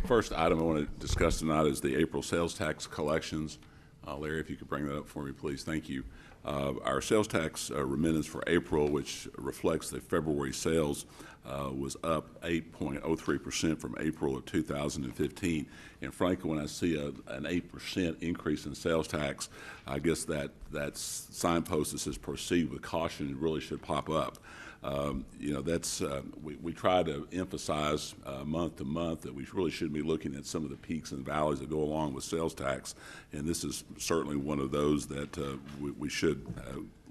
First item I want to discuss tonight is the April sales tax collections. Larry, if you could bring that up for me, please. Thank you. Our sales tax remittance for April, which reflects the February sales, was up 8.03% from April of 2015. And frankly, when I see an 8% increase in sales tax, I guess that signpost that says proceed with caution really should pop up. That's we try to emphasize month to month that we really should be looking at some of the peaks and valleys that go along with sales tax, and this is certainly one of those that we should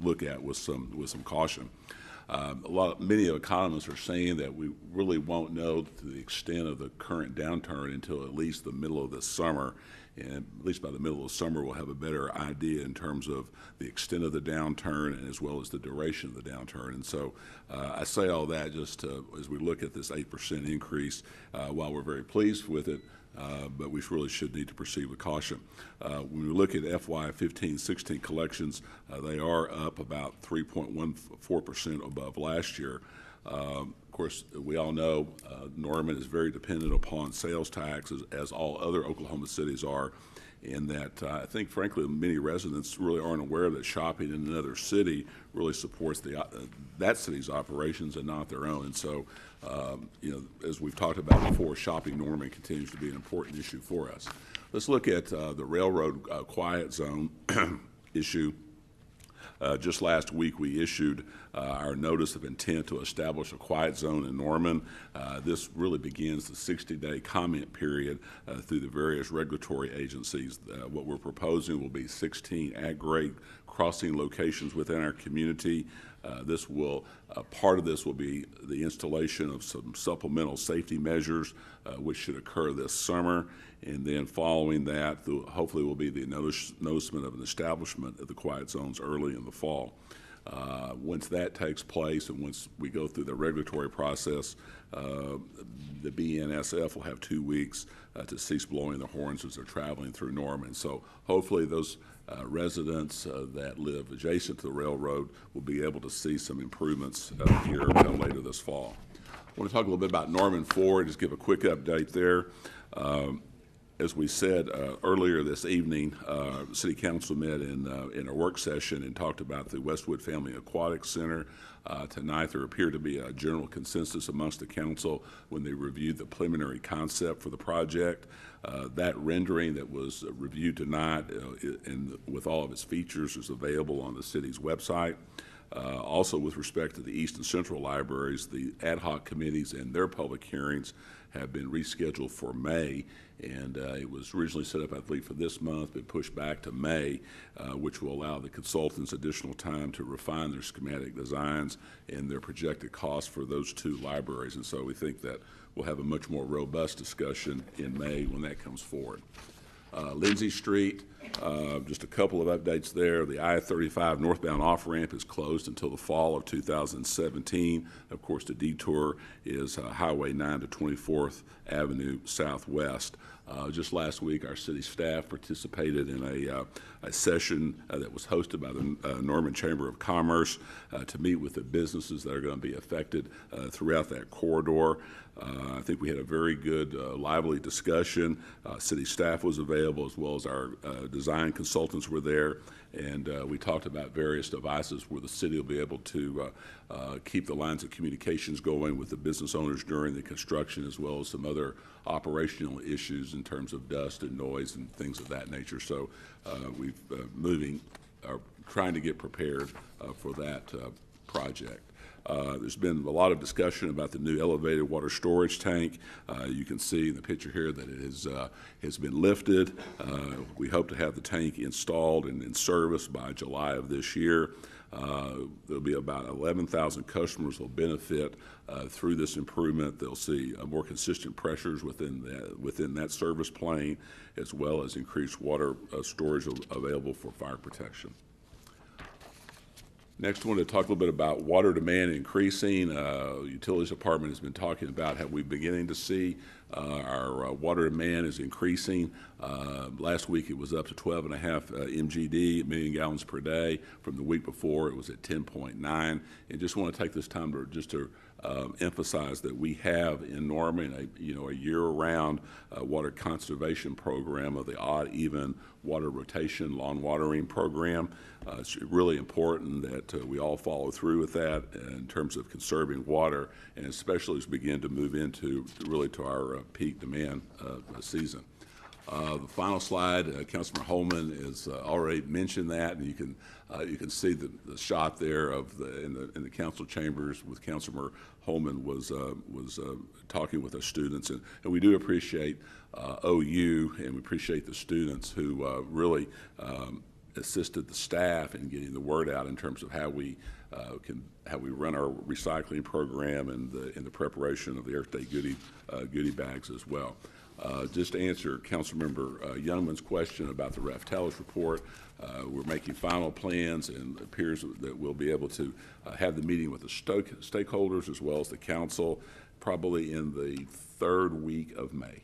look at with some caution. Many economists are saying that we really won't know to the extent of the current downturn until at least the middle of the summer. And at least by the middle of the summer, we'll have a better idea in terms of the extent of the downturn and as well as the duration of the downturn. And so I say all that just as we look at this 8% increase, while we're very pleased with it, but we really should need to proceed with caution. When we look at FY 15-16 collections, they are up about 3.14% above last year. Of course, we all know Norman is very dependent upon sales tax, as all other Oklahoma cities are, in that I think, frankly, many residents really aren't aware that shopping in another city really supports that city's operations and not their own. And so, as we've talked about before, shopping Norman continues to be an important issue for us. Let's look at the railroad quiet zone issue. Just last week, we issued our notice of intent to establish a quiet zone in Norman. This really begins the 60-day comment period through the various regulatory agencies. What we're proposing will be 16 ag-grade crossing locations within our community. Part of this will be the installation of some supplemental safety measures, which should occur this summer. And then following that, hopefully will be the noticement of an establishment of the quiet zones early in the fall. Once that takes place and once we go through the regulatory process, the BNSF will have 2 weeks to cease blowing the horns as they're traveling through Norman. So hopefully those residents that live adjacent to the railroad will be able to see some improvements here come later this fall. I want to talk a little bit about Norman Ford, just give a quick update there. As we said earlier this evening, City Council met in a work session and talked about the Westwood Family Aquatic Center. Tonight there appeared to be a general consensus amongst the council when they reviewed the preliminary concept for the project. That rendering that was reviewed tonight and with all of its features is available on the city's website. Also, with respect to the East and Central libraries, the ad hoc committees and their public hearings have been rescheduled for May, and it was originally set up, I believe, for this month, but pushed back to May, which will allow the consultants additional time to refine their schematic designs and their projected costs for those two libraries. And so we think that we'll have a much more robust discussion in May when that comes forward. Lindsay Street, just a couple of updates there. The I-35 northbound off-ramp is closed until the fall of 2017. Of course, the detour is Highway 9 to 24th Avenue Southwest. Just last week, our city staff participated in a session that was hosted by the Norman Chamber of Commerce to meet with the businesses that are going to be affected throughout that corridor. I think we had a very good, lively discussion. City staff was available as well as our design consultants were there, and we talked about various devices where the city will be able to keep the lines of communications going with the business owners during the construction, as well as some other operational issues in terms of dust and noise and things of that nature. So we've trying to get prepared for that project. There's been a lot of discussion about the new elevated water storage tank. You can see in the picture here that it has been lifted. We hope to have the tank installed and in service by July of this year. There'll be about 11,000 customers who will benefit through this improvement. They'll see more consistent pressures within that service plane, as well as increased water storage available for fire protection. Next, I want to talk a little bit about water demand increasing. Utilities Department has been talking about how we're beginning to see Our water demand is increasing. Last week it was up to 12.5 MGD, million gallons per day. From the week before, it was at 10.9. And just want to take this time to emphasize that we have in Norman a year-round water conservation program of the odd even water rotation lawn watering program. It's really important that we all follow through with that in terms of conserving water, and especially as we begin to move into really to our peak demand season. The final slide, Councilman Holman has already mentioned that, and you can see the shot there of in the council chambers with Councilman Holman was talking with our students, and we do appreciate OU, and we appreciate the students who really assisted the staff in getting the word out in terms of how we run our recycling program and the preparation of the Earth Day goodie bags as well. Just to answer Councilmember Youngman's question about the Raftelis report, we're making final plans, and it appears that we'll be able to have the meeting with the stakeholders as well as the council probably in the 3rd week of May.